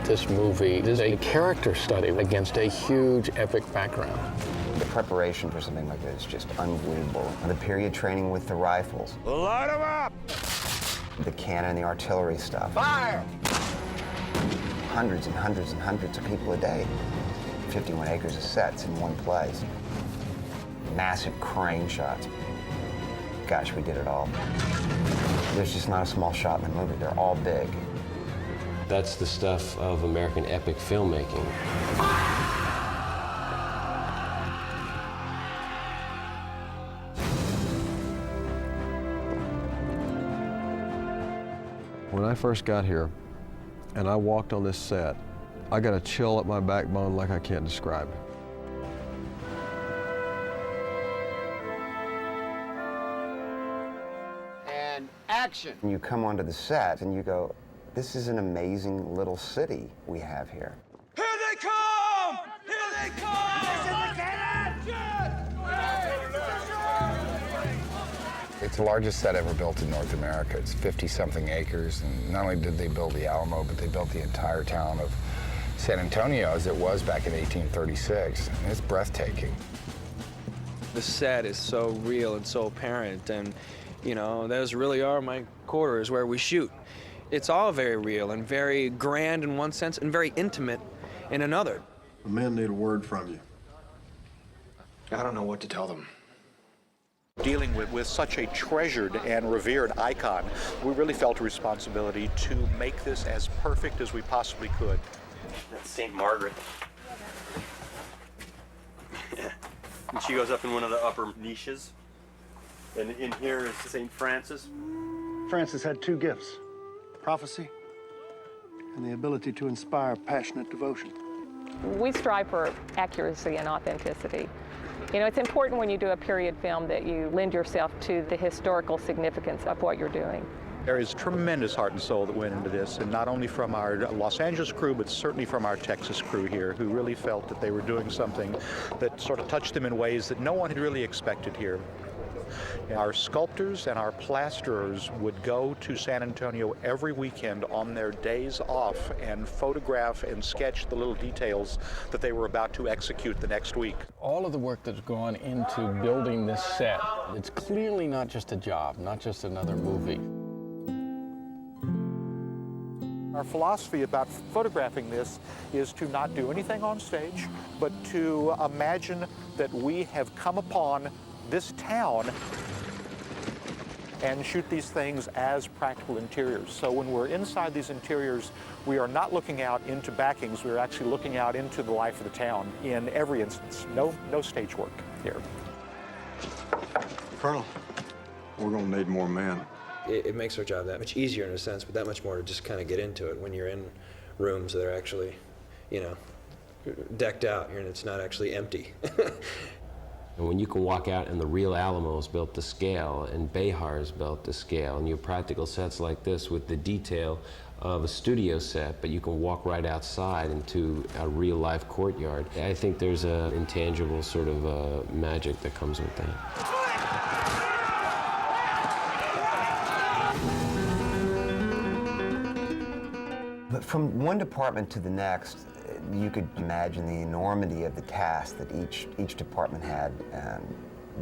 this movie is a character study against a huge epic background. The preparation for something like this is just unbelievable. The period training with the rifles. Light them up! The cannon, the artillery stuff. Fire! Hundreds and hundreds and hundreds of people a day. 51 acres of sets in one place. Massive crane shots. Gosh, we did it all. There's just not a small shot in the movie. They're all big. That's the stuff of American epic filmmaking. When I first got here and I walked on this set, I got a chill up my backbone like I can't describe. And action! And you come onto the set and you go, this is an amazing little city we have here. Here they come! Here they come! This is the cannon! It's the largest set ever built in North America. It's 50-something acres, and not only did they build the Alamo, but they built the entire town of San Antonio as it was back in 1836. And it's breathtaking. The set is so real and so apparent, and you know, those really are my quarters where we shoot. It's all very real and very grand in one sense and very intimate in another. The men need a word from you. I don't know what to tell them. Dealing with such a treasured and revered icon, we really felt a responsibility to make this as perfect as we possibly could. That's St. Margaret. And she goes up in one of the upper niches. And in here is St. Francis. Francis had two gifts, prophecy and the ability to inspire passionate devotion. We strive for accuracy and authenticity. You know, it's important when you do a period film that you lend yourself to the historical significance of what you're doing. There is tremendous heart and soul that went into this, and not only from our Los Angeles crew, but certainly from our Texas crew here, who really felt that they were doing something that sort of touched them in ways that no one had really expected here. Our sculptors and our plasterers would go to San Antonio every weekend on their days off and photograph and sketch the little details that they were about to execute the next week. All of the work that's gone into building this set, it's clearly not just a job, not just another movie. Our philosophy about photographing this is to not do anything on stage, but to imagine that we have come upon this town and shoot these things as practical interiors. So when we're inside these interiors, we are not looking out into backings, we're actually looking out into the life of the town in every instance. No stage work here. Colonel, we're gonna need more men. It makes our job that much easier in a sense, but that much more to just kind of get into it when you're in rooms that are actually, you know, decked out, and it's not actually empty. And when you can walk out and the real Alamo is built to scale and Behar is built to scale, and you have practical sets like this with the detail of a studio set, but you can walk right outside into a real life courtyard, I think there's an intangible sort of magic that comes with that. But from one department to the next, you could imagine the enormity of the task that each department had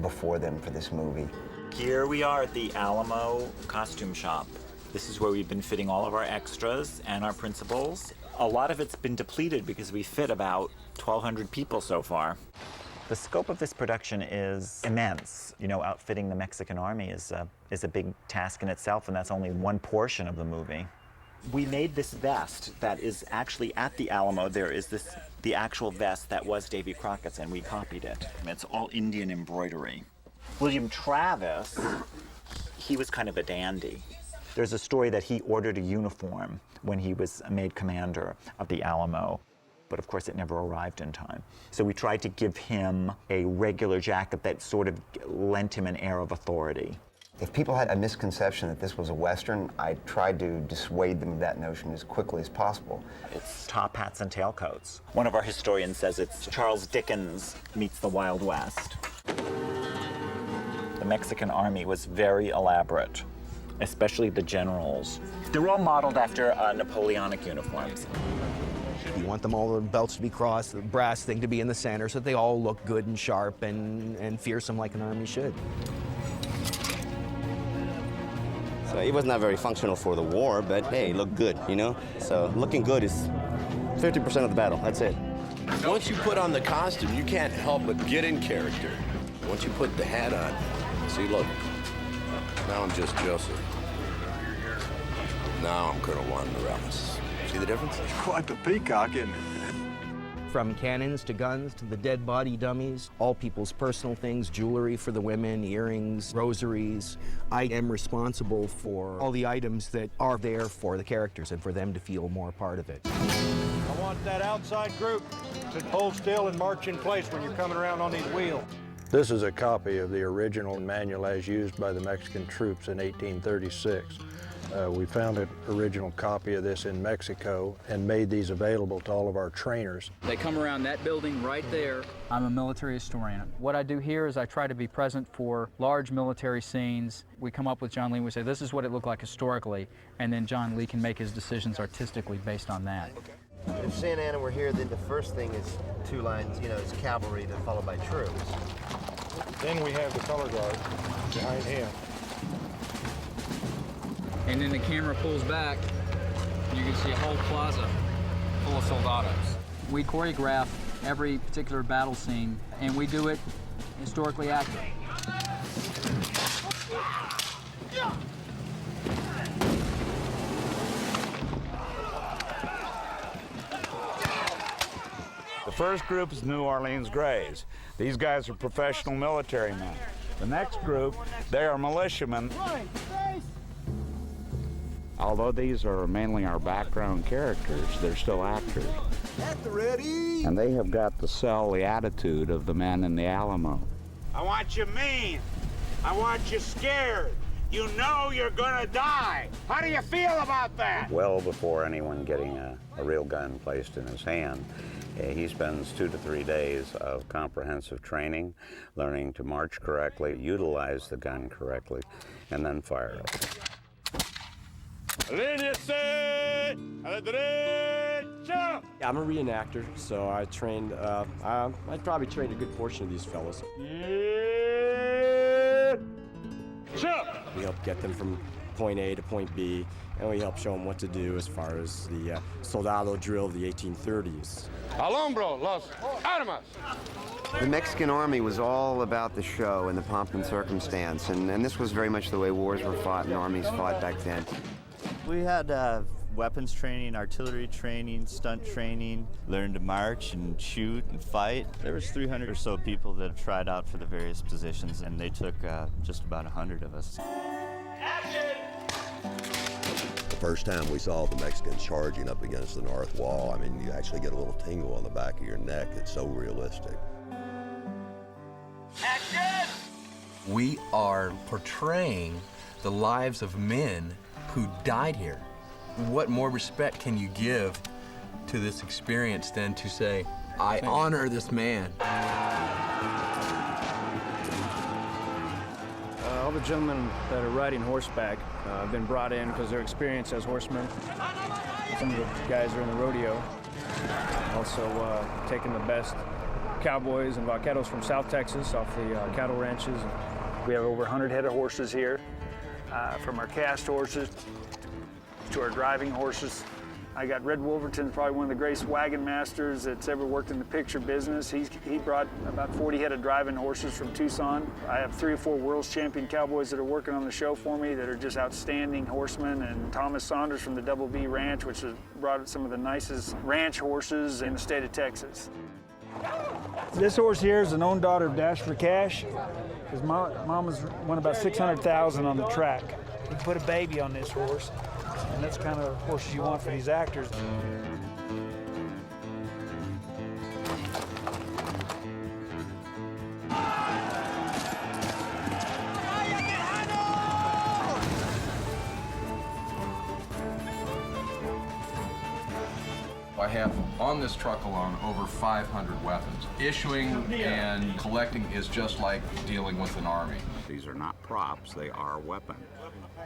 before them for this movie. Here we are at the Alamo costume shop. This is where we've been fitting all of our extras and our principals. A lot of it's been depleted because we fit about 1,200 people so far. The scope of this production is immense. You know, outfitting the Mexican army is a big task in itself, and that's only one portion of the movie. We made this vest that is actually at the Alamo. There is the actual vest that was Davy Crockett's, and we copied it. It's all Indian embroidery. William Travis, he was kind of a dandy. There's a story that he ordered a uniform when he was made commander of the Alamo, but of course it never arrived in time. So we tried to give him a regular jacket that sort of lent him an air of authority. If people had a misconception that this was a Western, I tried to dissuade them of that notion as quickly as possible. It's top hats and tailcoats. One of our historians says it's Charles Dickens meets the Wild West. The Mexican army was very elaborate, especially the generals. They're all modeled after Napoleonic uniforms. You want them all the belts to be crossed, the brass thing to be in the center, so that they all look good and sharp and fearsome like an army should. So it was not very functional for the war, but hey, it looked good, you know? So looking good is 50% of the battle, that's it. Once you put on the costume, you can't help but get in character. Once you put the hat on, see, look, now I'm just Joseph. Now I'm Colonel Juan Morales. See the difference? It's quite the peacock, isn't it? From cannons to guns to the dead body dummies, all people's personal things, jewelry for the women, earrings, rosaries. I am responsible for all the items that are there for the characters and for them to feel more part of it. I want that outside group to hold still and march in place when you're coming around on these wheels. This is a copy of the original manual as used by the Mexican troops in 1836. We found an original copy of this in Mexico and made these available to all of our trainers. They come around that building right there. I'm a military historian. What I do here is I try to be present for large military scenes. We come up with John Lee and we say, this is what it looked like historically, and then John Lee can make his decisions artistically based on that. If Santa Anna were here, then the first thing is 2 lines, you know, is cavalry, then followed by troops. Then we have the color guard behind him. And then the camera pulls back, and you can see a whole plaza full of soldados. We choreograph every particular battle scene, and we do it historically accurate. The first group is New Orleans Grays. These guys are professional military men. The next group, they are militiamen. Although these are mainly our background characters, they're still actors. At the ready! And they have got to sell the attitude of the men in the Alamo. I want you mean. I want you scared. You know you're gonna die. How do you feel about that? Well before anyone getting a real gun placed in his hand, he spends 2 to 3 days of comprehensive training, learning to march correctly, utilize the gun correctly, and then fire it. I'm a reenactor, so I trained, I probably trained a good portion of these fellas. We help get them from point A to point B, and we help show them what to do as far as the soldado drill of the 1830s. Alambro, los armas! The Mexican army was all about the show and the pomp and circumstance, and this was very much the way wars were fought and armies fought back then. We had weapons training, artillery training, stunt training, learned to march and shoot and fight. There was 300 or so people that have tried out for the various positions, and they took just about 100 of us. The first time we saw the Mexicans charging up against the north wall, I mean, you actually get a little tingle on the back of your neck. It's so realistic. Action! We are portraying the lives of men who died here. What more respect can you give to this experience than to say, I honor this man? All the gentlemen that are riding horseback have been brought in because they're experienced as horsemen. Some of the guys are in the rodeo. Also taking the best cowboys and vaqueros from South Texas off the cattle ranches. We have over 100 head of horses here, from our cast horses to our driving horses. I got Red Wolverton, probably one of the greatest wagon masters that's ever worked in the picture business. He brought about 40 head of driving horses from Tucson. I have 3 or 4 world's champion cowboys that are working on the show for me that are just outstanding horsemen. And Thomas Saunders from the Double B Ranch, which has brought some of the nicest ranch horses in the state of Texas. This horse here is an own daughter of Dash for Cash. His mama's won about 600,000 on the track. We put a baby on this horse, and that's the kind of horses you want for these actors. I have on this truck alone over 500 weapons. Issuing and collecting is just like dealing with an army. These are not props, they are weapons.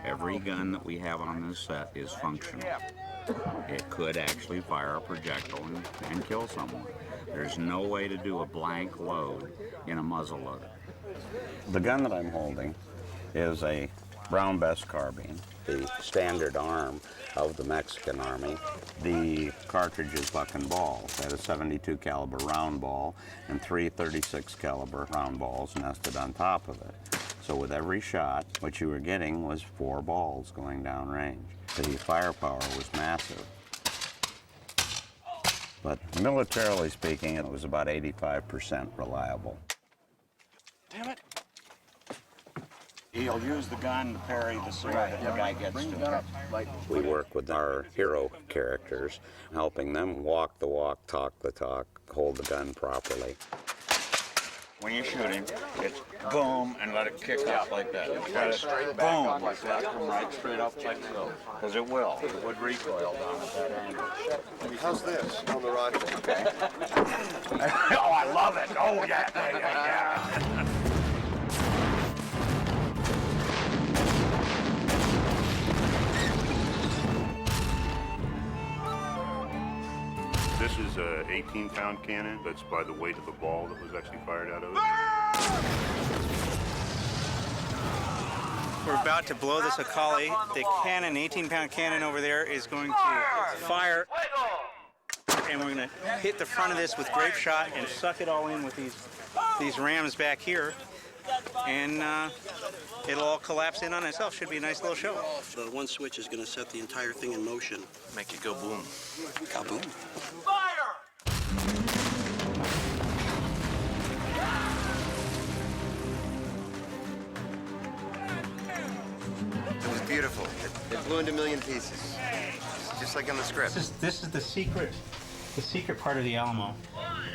Every gun that we have on this set is functional. It could actually fire a projectile and kill someone. There's no way to do a blank load in a muzzle loader. The gun that I'm holding is a Brown Bess carbine, the standard arm of the Mexican Army. The cartridge is buck and ball. It had a 72 caliber round ball and 3 36 caliber round balls nested on top of it. So with every shot, what you were getting was 4 balls going down range. The firepower was massive. But militarily speaking, it was about 85% reliable. Damn it! He'll use the gun to parry the sword if the guy gets to it. We work with our hero characters, helping them walk the walk, talk the talk, hold the gun properly. When you shoot him, it's boom and let it kick up like that. Boom, like that, come right straight up like so. Because it will. It would recoil down at that angle. How's this on the rifle? Okay. Oh, I love it. Oh, yeah. This is a 18-pound cannon that's by the weight of the ball that was actually fired out of it. We're about to blow this Akali. The cannon, 18-pound cannon over there, is going to fire. And we're going to hit the front of this with grape shot and suck it all in with these rams back here. And it'll all collapse in on itself. Should be a nice little show. The one switch is going to set the entire thing in motion. Make it go boom. Kaboom. It was beautiful. It blew into a million pieces, just like on the script. This is the secret part of the Alamo.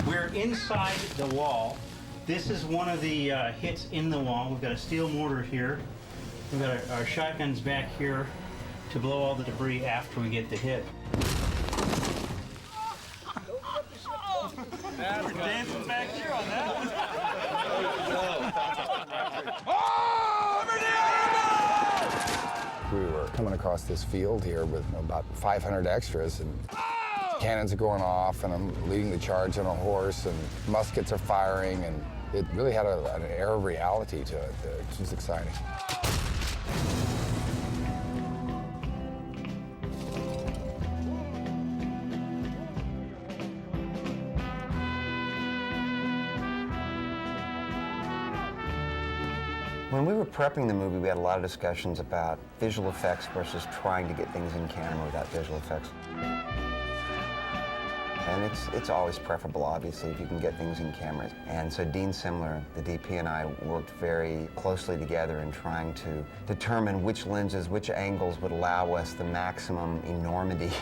We're inside the wall. This is one of the hits in the wall. We've got a steel mortar here. We've got our shotguns back here to blow all the debris after we get the hit. We're dancing back here on that one. We were coming across this field here with about 500 extras, and cannons are going off, and I'm leading the charge on a horse, and muskets are firing, and it really had an air of reality to it. It was exciting. When we were prepping the movie, we had a lot of discussions about visual effects versus trying to get things in camera without visual effects. And it's always preferable, obviously, if you can get things in cameras. And so Dean Simler, the DP, and I worked very closely together in trying to determine which lenses, which angles would allow us the maximum enormity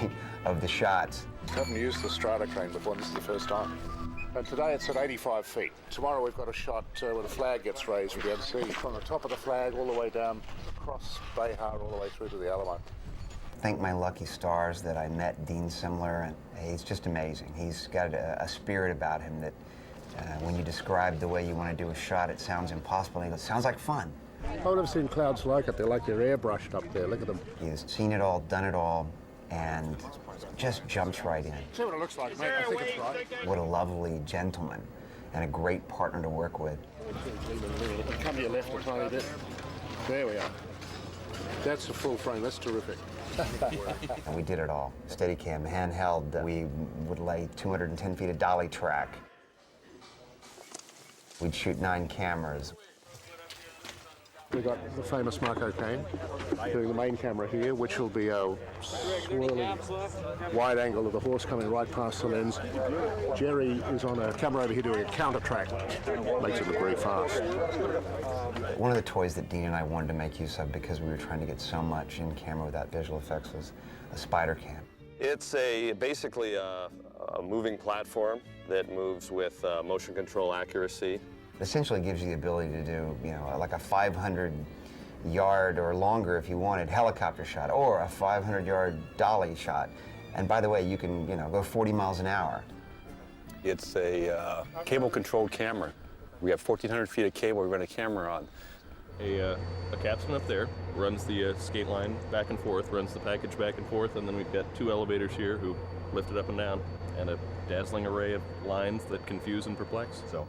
of the shots. Haven't used the strata crane before, this is the first time. And today it's at 85 feet. Tomorrow we've got a shot where the flag gets raised. We'll be able to see from the top of the flag all the way down across Behar, all the way through to the Alamo. Thank my lucky stars that I met Dean Simler, and he's just amazing. He's got a spirit about him that when you describe the way you want to do a shot, it sounds impossible. He goes, sounds like fun. I've never seen clouds like it. They're like they're airbrushed up there. Look at them. He's seen it all, done it all, and just jumps right in. See what it looks like, mate. I think it's right. What a lovely gentleman and a great partner to work with. Come here left a tiny bit. There we are. That's a full frame. That's terrific. And we did it all. Steadicam, handheld. We would lay 210 feet of dolly track. We'd shoot 9 cameras. We've got the famous Marco Kane doing the main camera here, which will be a swirling wide angle of the horse coming right past the lens. Jerry is on a camera over here doing a counter track, makes it look very fast. One of the toys that Dean and I wanted to make use of because we were trying to get so much in camera without visual effects was a spider cam. It's basically a moving platform that moves with motion control accuracy. Essentially gives you the ability to do, like a 500-yard or longer, if you wanted, helicopter shot, or a 500-yard dolly shot. And by the way, you can, go 40 miles an hour. It's a cable-controlled camera. We have 1,400 feet of cable we run a camera on. A capstan up there runs the skate line back and forth, runs the package back and forth, and then we've got 2 elevators here who lift it up and down, and a dazzling array of lines that confuse and perplex. So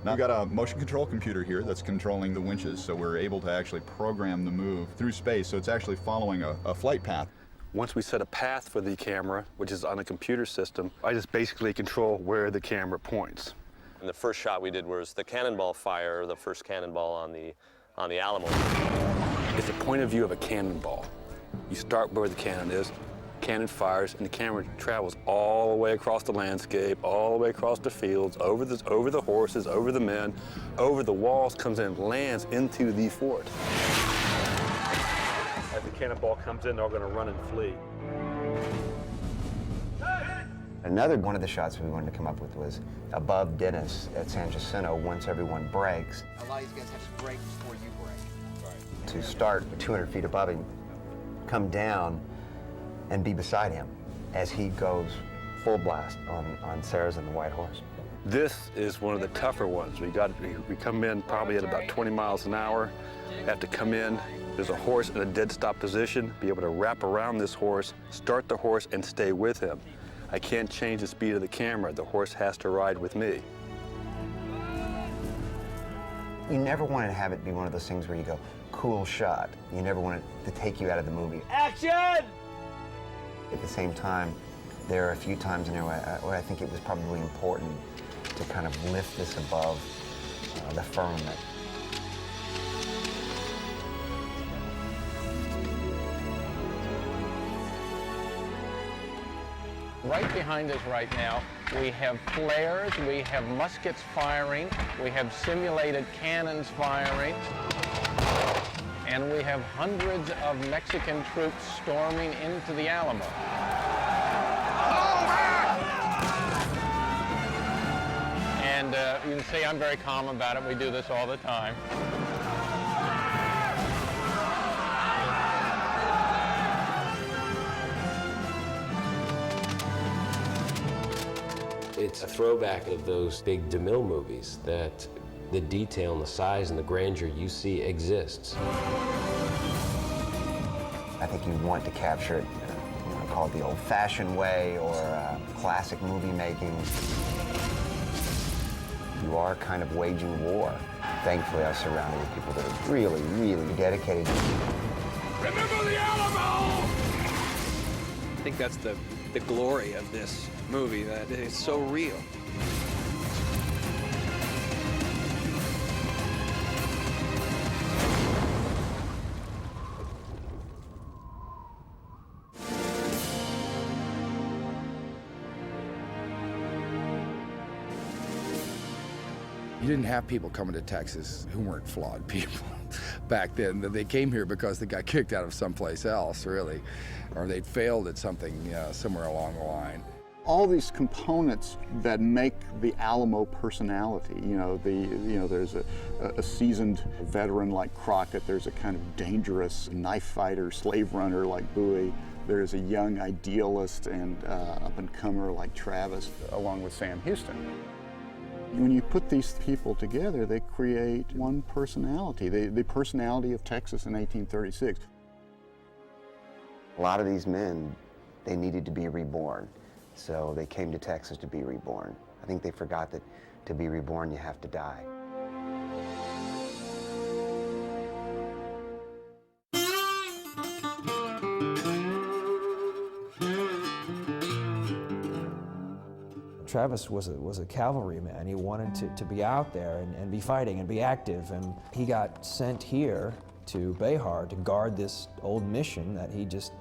now we've got a motion control computer here that's controlling the winches, so we're able to actually program the move through space, so it's actually following a flight path. Once we set a path for the camera, which is on a computer system, I just basically control where the camera points. And the first shot we did was the cannonball fire, the first cannonball on the Alamo. It's a point of view of a cannonball. You start where the cannon is, cannon fires, and the camera travels all the way across the landscape, all the way across the fields, over the horses, over the men, over the walls, comes in, lands into the fort. As the cannonball comes in, they're all going to run and flee. Another one of the shots we wanted to come up with was above Dennis at San Jacinto once everyone breaks. A lot of these guys have to break before you break. Right. To start 200 feet above him, come down, and be beside him as he goes full blast on Sarah's and the White Horse. This is one of the tougher ones. We come in probably at about 20 miles an hour. Have to come in. There's a horse in a dead stop position, be able to wrap around this horse, start the horse, and stay with him. I can't change the speed of the camera. The horse has to ride with me. You never want to have it be one of those things where you go, cool shot. You never want it to take you out of the movie. Action! At the same time, there are a few times in there where I think it was probably important to kind of lift this above the firmament. Right behind us right now, we have flares, we have muskets firing, we have simulated cannons firing, and we have hundreds of Mexican troops storming into the Alamo. And you can see I'm very calm about it. We do this all the time. It's a throwback of those big DeMille movies that the detail and the size and the grandeur you see exists. I think you want to capture it, call it the old-fashioned way or classic movie making. You are kind of waging war. Thankfully, I was surrounded with people that are really, really dedicated. Remember the Alamo! I think that's the glory of this movie, that it's so real. You didn't have people coming to Texas who weren't flawed people back then. They came here because they got kicked out of someplace else, really, or they'd failed at something somewhere along the line. All these components that make the Alamo personality. There's a seasoned veteran like Crockett. There's a kind of dangerous knife fighter, slave runner like Bowie. There's a young idealist and up-and-comer like Travis, along with Sam Houston. When you put these people together, they create one personality, the personality of Texas in 1836. A lot of these men, they needed to be reborn, so they came to Texas to be reborn. I think they forgot that to be reborn, you have to die. Travis was a cavalryman. He wanted to be out there and be fighting and be active, and he got sent here to Behar to guard this old mission that he just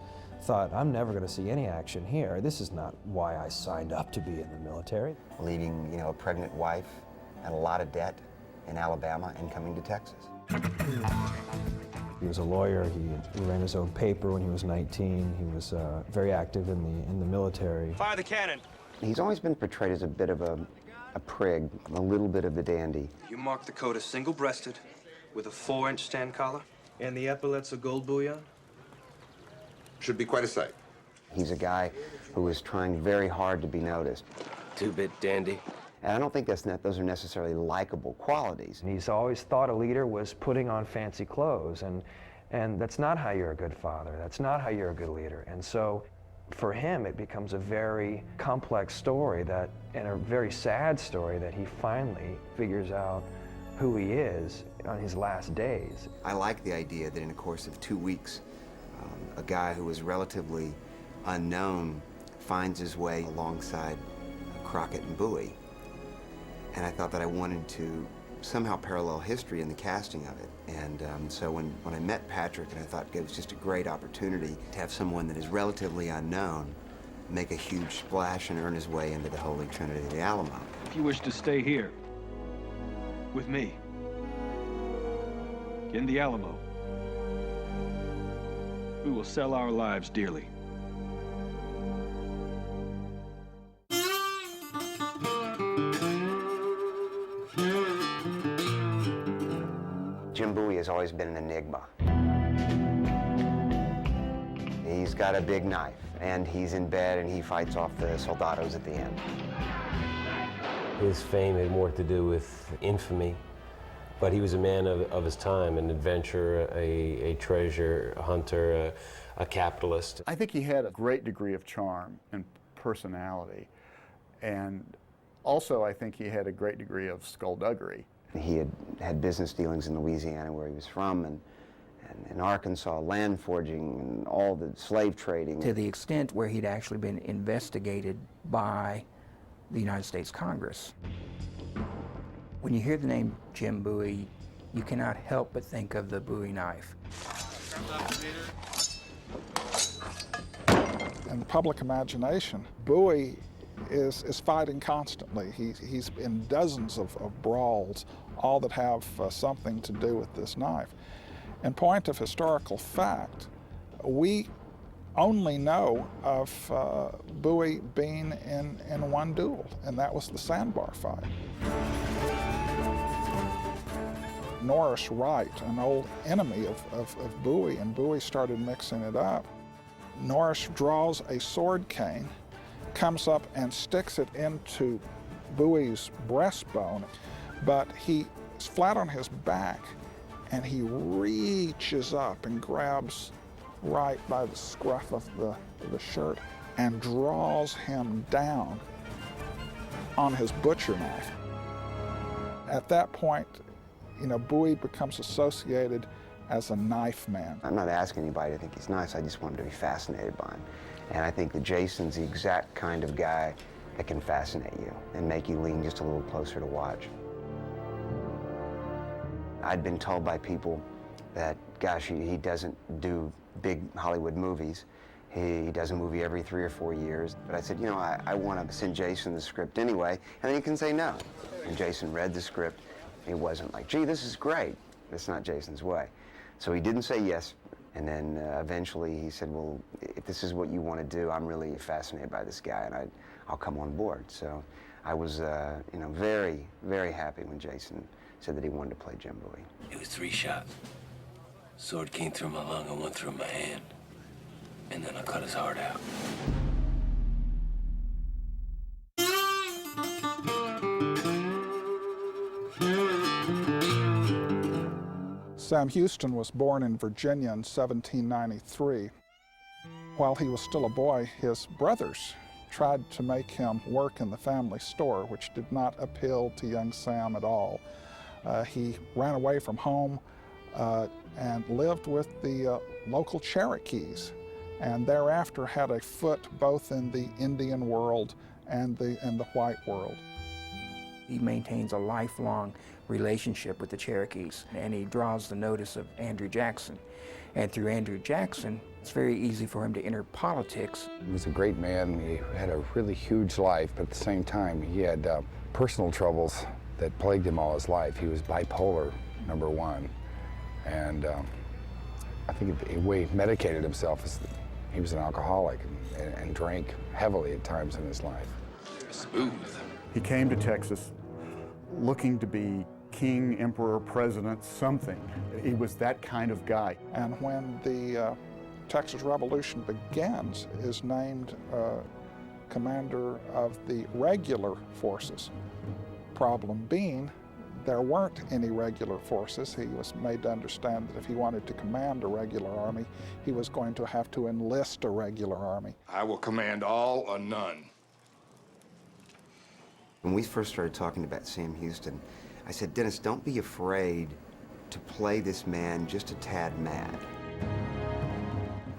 thought, I'm never going to see any action here. This is not why I signed up to be in the military. Leaving, a pregnant wife and a lot of debt in Alabama and coming to Texas. He was a lawyer. He ran his own paper when he was 19. He was very active in the military. Fire the cannon. He's always been portrayed as a bit of a prig, a little bit of the dandy. You mark the coat as single-breasted with a 4-inch stand collar. And the epaulettes of gold bullion? Should be quite a sight. He's a guy who is trying very hard to be noticed. Two-bit dandy. And I don't think those are necessarily likable qualities. And he's always thought a leader was putting on fancy clothes, and that's not how you're a good father. That's not how you're a good leader. And so for him, it becomes a very complex story and a very sad story that he finally figures out who he is on his last days. I like the idea that in the course of 2 weeks, a guy who was relatively unknown finds his way alongside Crockett and Bowie. And I thought that I wanted to somehow parallel history in the casting of it. And so when I met Patrick, and I thought it was just a great opportunity to have someone that is relatively unknown make a huge splash and earn his way into the Holy Trinity of the Alamo. If you wish to stay here with me in the Alamo, we will sell our lives dearly. Jim Bowie has always been an enigma. He's got a big knife, and he's in bed, and he fights off the soldados at the end. His fame had more to do with infamy, but he was a man of his time, an adventurer, a treasure hunter, a capitalist. I think he had a great degree of charm and personality, and also I think he had a great degree of skullduggery. He had business dealings in Louisiana, where he was from, and in Arkansas, land forging and all the slave trading. To the extent where he'd actually been investigated by the United States Congress. When you hear the name Jim Bowie, you cannot help but think of the Bowie knife. In the public imagination, Bowie is fighting constantly. He's in dozens of brawls, all that have something to do with this knife. In point of historical fact, we only know of Bowie being in one duel, and that was the sandbar fight. Norris Wright, an old enemy of Bowie, and Bowie started mixing it up. Norris draws a sword cane, comes up and sticks it into Bowie's breastbone, but he's flat on his back, and he reaches up and grabs right by the scruff of the shirt and draws him down on his butcher knife. At that point, you know, Bowie becomes associated as a knife man. I'm not asking anybody to think he's nice, I just want him to be fascinated by him. And I think that Jason's the exact kind of guy that can fascinate you and make you lean just a little closer to watch. I'd been told by people that, gosh, he doesn't do big Hollywood movies. He does a movie every 3 or 4 years. But I said, you know, I want to send Jason the script anyway, and then he can say no. And Jason read the script. It wasn't like, gee, this is great. That's not Jason's way. So he didn't say yes. And then eventually he said, well, if this is what you want to do, I'm really fascinated by this guy, and I'll come on board. So I was, you know, very, very happy when Jason said that he wanted to play Jim Bowie. It was 3 shots. Sword came through my lung and went through my hand. And then I cut his heart out. Sam Houston was born in Virginia in 1793. While he was still a boy, his brothers tried to make him work in the family store, which did not appeal to young Sam at all. He ran away from home and lived with the local Cherokees, and thereafter had a foot both in the Indian world and the white world. He maintains a lifelong relationship with the Cherokees, and he draws the notice of Andrew Jackson. And through Andrew Jackson, it's very easy for him to enter politics. He was a great man. He had a really huge life, but at the same time, he had personal troubles that plagued him all his life. He was bipolar, #1. And I think the way he medicated himself is that he was an alcoholic and drank heavily at times in his life. Smooth. He came to Texas looking to be king, emperor, president, something. He was that kind of guy. And when the Texas Revolution begins is named commander of the regular forces. Problem being, there weren't any regular forces. He was made to understand that if he wanted to command a regular army, he was going to have to enlist a regular army. I will command all or none. When we first started talking about Sam Houston, I said, Dennis, don't be afraid to play this man just a tad mad.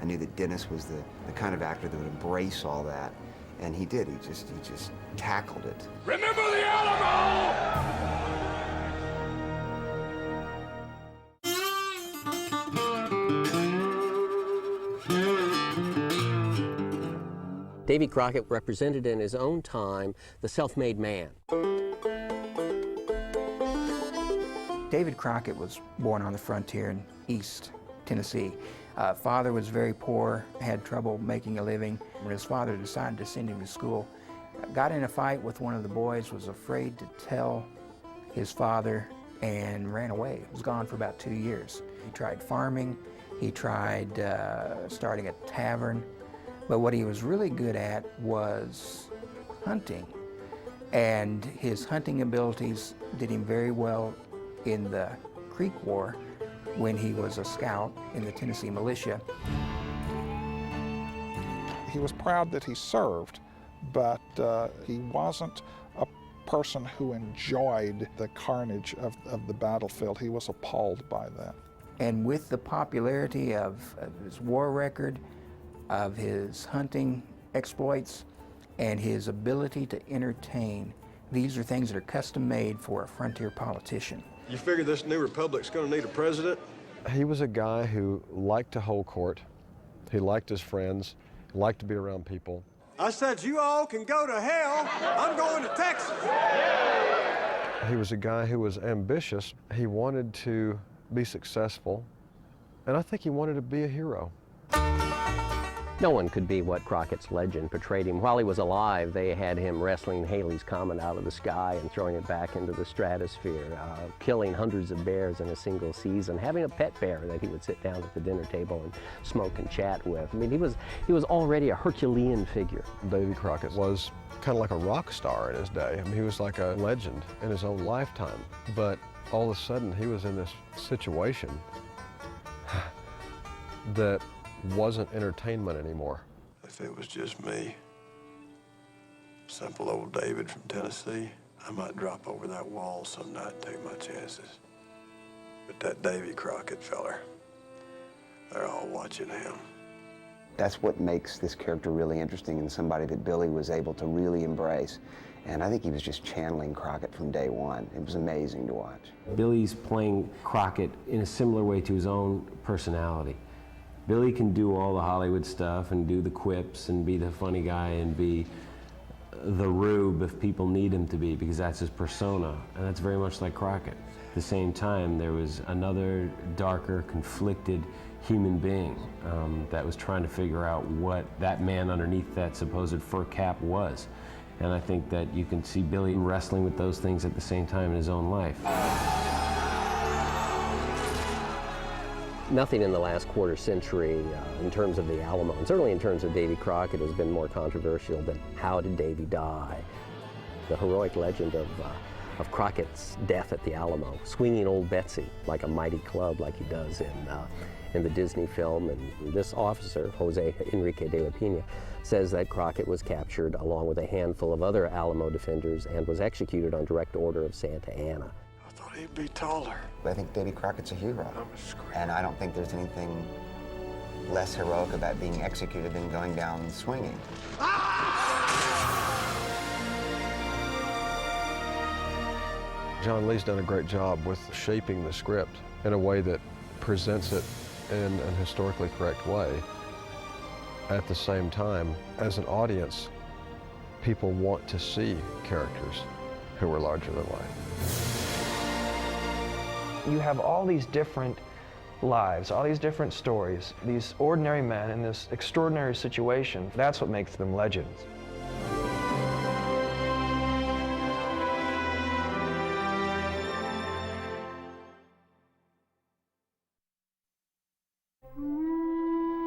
I knew that Dennis was the kind of actor that would embrace all that, and he did. He just tackled it. Remember the Alamo! Davy Crockett represented in his own time the self-made man. David Crockett was born on the frontier in East Tennessee. Father was very poor, had trouble making a living. When his father decided to send him to school, got in a fight with one of the boys, was afraid to tell his father, and ran away. Was gone for about 2 years. He tried farming, he tried starting a tavern, but what he was really good at was hunting. And his hunting abilities did him very well in the Creek War when he was a scout in the Tennessee militia. He was proud that he served, but he wasn't a person who enjoyed the carnage of the battlefield. He was appalled by that. And with the popularity of his war record, of his hunting exploits, and his ability to entertain, these are things that are custom made for a frontier politician. You figure this new republic's going to need a president? He was a guy who liked to hold court. He liked his friends, liked to be around people. I said you all can go to hell. I'm going to Texas. He was a guy who was ambitious. He wanted to be successful, and I think he wanted to be a hero. No one could be what Crockett's legend portrayed him. While he was alive, they had him wrestling Halley's Comet out of the sky and throwing it back into the stratosphere, killing hundreds of bears in a single season, having a pet bear that he would sit down at the dinner table and smoke and chat with. I mean, he was already a Herculean figure. Davy Crockett was kind of like a rock star in his day. I mean, he was like a legend in his own lifetime. But all of a sudden, he was in this situation that wasn't entertainment anymore. If it was just me, simple old David from Tennessee, I might drop over that wall some night and take my chances. But that Davy Crockett feller, they're all watching him. That's what makes this character really interesting and somebody that Billy was able to really embrace. And I think he was just channeling Crockett from day one. It was amazing to watch. Billy's playing Crockett in a similar way to his own personality. Billy can do all the Hollywood stuff and do the quips and be the funny guy and be the rube if people need him to be, because that's his persona, and that's very much like Crockett. At the same time, there was another darker, conflicted human being that was trying to figure out what that man underneath that supposed fur cap was. And I think that you can see Billy wrestling with those things at the same time in his own life. Nothing in the last quarter century in terms of the Alamo, and certainly in terms of Davy Crockett, has been more controversial than how did Davy die? The heroic legend of Crockett's death at the Alamo, swinging old Betsy like a mighty club like he does in the Disney film. And this officer, Jose Enrique de la Pena, says that Crockett was captured along with a handful of other Alamo defenders and was executed on direct order of Santa Anna. I thought he'd be taller. I think Davy Crockett's a hero. And I don't think there's anything less heroic about being executed than going down swinging. John Lee's done a great job with shaping the script in a way that presents it in an historically correct way. At the same time, as an audience, people want to see characters who are larger than life. You have all these different lives, all these different stories, these ordinary men in this extraordinary situation. That's what makes them legends.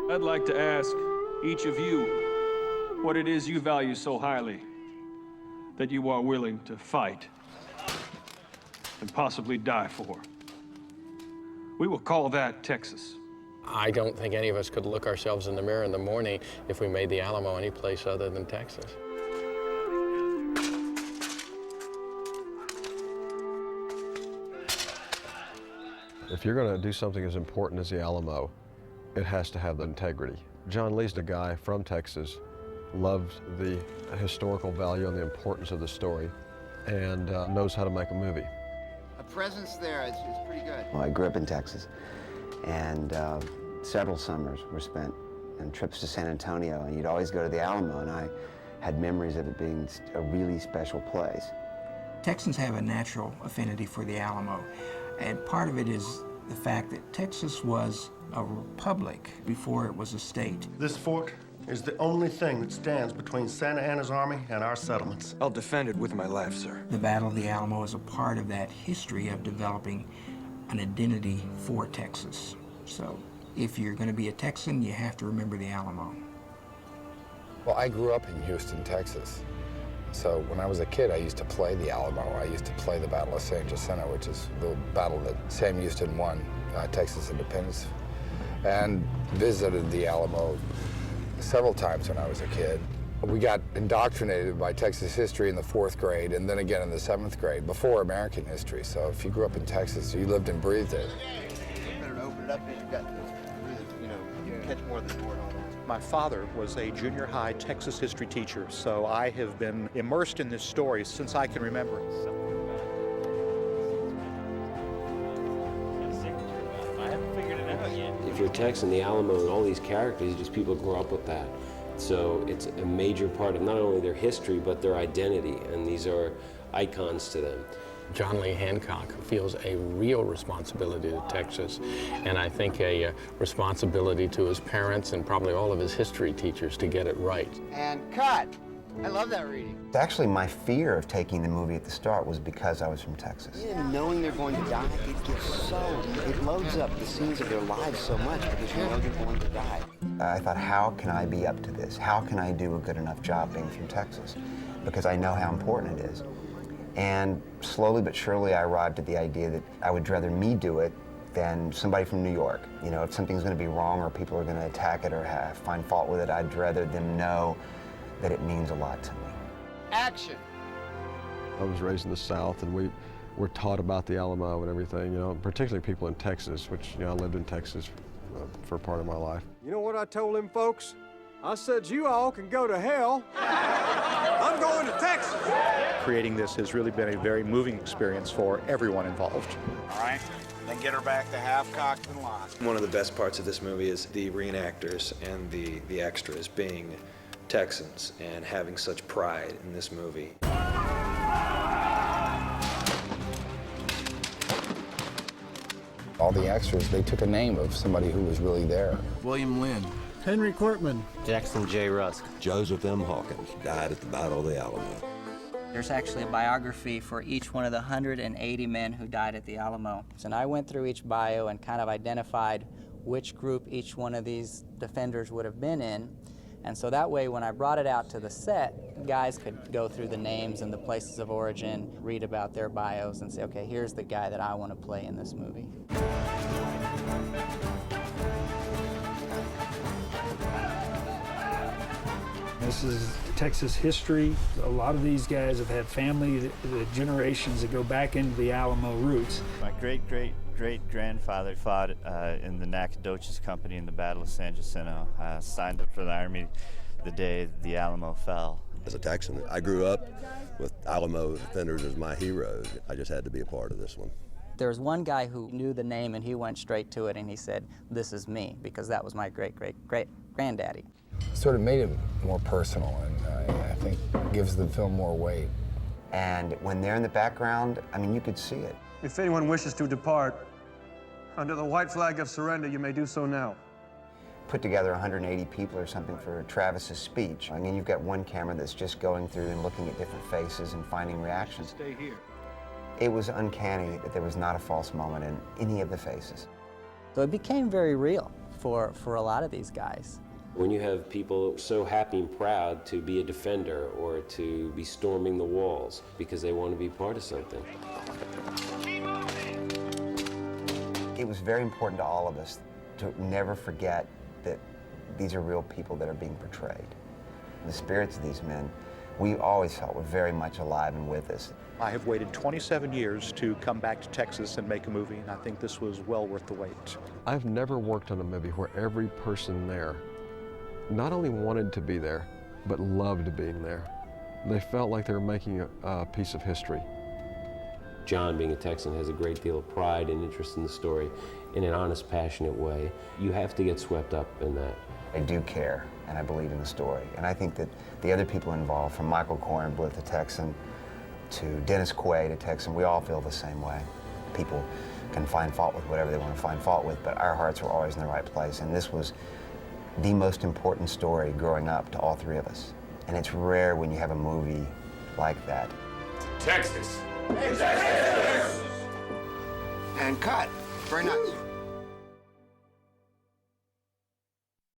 I'd like to ask each of you what it is you value so highly that you are willing to fight and possibly die for. We will call that Texas. I don't think any of us could look ourselves in the mirror in the morning if we made the Alamo any place other than Texas. If you're going to do something as important as the Alamo, it has to have the integrity. John Lee's the guy from Texas, loves the historical value and the importance of the story, and knows how to make a movie. A presence there is pretty good. Well, I grew up in Texas, and several summers were spent on trips to San Antonio, and you'd always go to the Alamo, and I had memories of it being a really special place. Texans have a natural affinity for the Alamo, and part of it is the fact that Texas was a republic before it was a state. This fort is the only thing that stands between Santa Anna's army and our settlements. I'll defend it with my life, sir. The Battle of the Alamo is a part of that history of developing an identity for Texas. So if you're going to be a Texan, you have to remember the Alamo. Well, I grew up in Houston, Texas. So when I was a kid, I used to play the Alamo. I used to play the Battle of San Jacinto, which is the battle that Sam Houston won Texas independence, and visited the Alamo several times when I was a kid. We got indoctrinated by Texas history in the 4th grade and then again in the 7th grade before American history. So if you grew up in Texas, you lived and breathed it. Better open it up and you've got you catch more than more. My father was a junior high Texas history teacher, so I have been immersed in this story since I can remember. If you're Texan, the Alamo and all these characters, just people grow up with that. So it's a major part of not only their history, but their identity, and these are icons to them. John Lee Hancock feels a real responsibility to Texas, and I think a responsibility to his parents and probably all of his history teachers to get it right. And cut! I love that reading. Actually, my fear of taking the movie at the start was because I was from Texas. Yeah, knowing they're going to die, it loads up the scenes of their lives so much because you know they're going to die. I thought, how can I be up to this? How can I do a good enough job being from Texas? Because I know how important it is. And slowly but surely, I arrived at the idea that I would rather me do it than somebody from New York. You know, if something's going to be wrong or people are going to attack it or find fault with it, I'd rather them know that it means a lot to me. Action! I was raised in the South, and we were taught about the Alamo and everything, you know, particularly people in Texas, which, you know, I lived in Texas for part of my life. You know what I told them folks? I said, you all can go to hell. I'm going to Texas. Creating this has really been a very moving experience for everyone involved. All right, then get her back to half-cocked and lost. One of the best parts of this movie is the reenactors and the extras being Texans and having such pride in this movie. All the extras, they took a name of somebody who was really there. William Lynn. Henry Cortman. Jackson J. Rusk. Joseph M. Hawkins died at the Battle of the Alamo. There's actually a biography for each one of the 180 men who died at the Alamo. And I went through each bio and kind of identified which group each one of these defenders would have been in. And so that way, when I brought it out to the set, guys could go through the names and the places of origin, read about their bios, and say, okay, here's the guy that I want to play in this movie. This is Texas history. A lot of these guys have had family, the generations that go back into the Alamo roots. My great-great-great-grandfather fought in the Nacogdoches Company in the Battle of San Jacinto. Signed up for the Army the day the Alamo fell. As a Texan, I grew up with Alamo defenders as my heroes. I just had to be a part of this one. There was one guy who knew the name and he went straight to it and he said, this is me, because that was my great-great-great-granddaddy. Sort of made it more personal, and I think gives the film more weight. And when they're in the background, I mean, you could see it. If anyone wishes to depart, under the white flag of surrender, you may do so now. Put together 180 people or something for Travis's speech. I mean, you've got one camera that's just going through and looking at different faces and finding reactions. Stay here. It was uncanny that there was not a false moment in any of the faces. So it became very real for a lot of these guys. When you have people so happy and proud to be a defender or to be storming the walls because they want to be part of something. It was very important to all of us to never forget that these are real people that are being portrayed. The spirits of these men, we always felt were very much alive and with us. I have waited 27 years to come back to Texas and make a movie, and I think this was well worth the wait. I've never worked on a movie where every person there not only wanted to be there, but loved being there. They felt like they were making a piece of history. John, being a Texan, has a great deal of pride and interest in the story in an honest, passionate way. You have to get swept up in that. I do care, and I believe in the story. And I think that the other people involved, from Michael Kornbluth, the Texan, to Dennis Quaid, a Texan, we all feel the same way. People can find fault with whatever they want to find fault with, but our hearts were always in the right place. And this was the most important story growing up to all three of us. And it's rare when you have a movie like that. Texas. And cut. Very nice.